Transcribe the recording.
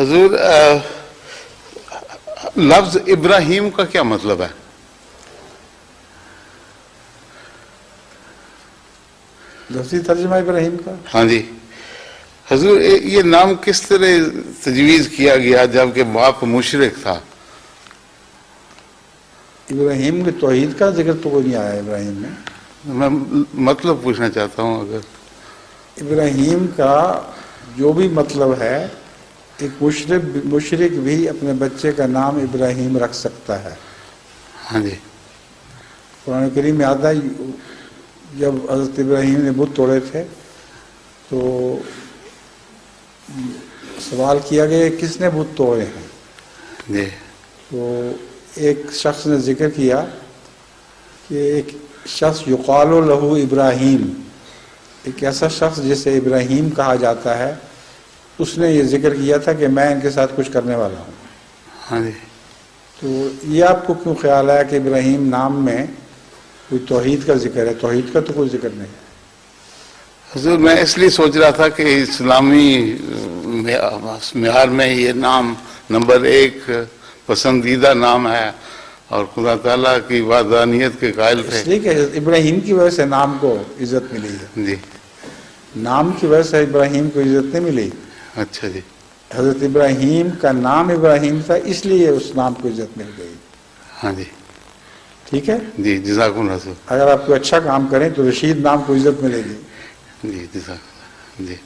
حضور لفظ ابراہیم کا کیا مطلب ہے؟ لفظی ترجمہ ابراہیم کا؟ ہاں جی حضور، یہ نام کس طرح تجویز کیا گیا جبکہ باپ مشرک تھا؟ ابراہیم کی توحید کا ذکر تو کوئی نہیں آیا ابراہیم میں. میں مطلب پوچھنا چاہتا ہوں. اگر ابراہیم کا جو بھی مطلب ہے، ایک مشرک بھی اپنے بچے کا نام ابراہیم رکھ سکتا ہے. ہاں جی. قرآن کریم میں آتا ہے جب حضرت ابراہیم نے بت توڑے تھے تو سوال کیا گیا کس نے بت توڑے ہیں. جی. تو ایک شخص نے ذکر کیا کہ ایک شخص یقال لہو ابراہیم، ایک ایسا شخص جسے ابراہیم کہا جاتا ہے، اس نے یہ ذکر کیا تھا کہ میں ان کے ساتھ کچھ کرنے والا ہوں. ہاں جی. تو یہ آپ کو کیوں خیال ہے کہ ابراہیم نام میں کوئی توحید کا ذکر ہے؟ توحید کا تو کوئی ذکر نہیں. حضور میں اس لیے سوچ رہا تھا کہ اسلامی معیار میں یہ نام نمبر 1 پسندیدہ نام ہے اور خدا تعالیٰ کی وحدانیت کے قائل تھے. اس لیے کہ ابراہیم کی وجہ سے نام کو عزت ملی ہے. جی. نام کی وجہ سے ابراہیم کو عزت نہیں ملی. اچھا جی. حضرت ابراہیم کا نام ابراہیم تھا، اس لیے اس نام کو عزت مل گئی. ہاں جی. ٹھیک ہے جی. جزاک اللہ حضور. اگر آپ کوئی اچھا کام کریں تو رشید نام کو عزت ملے گی. جی. جزاک اللہ. جی.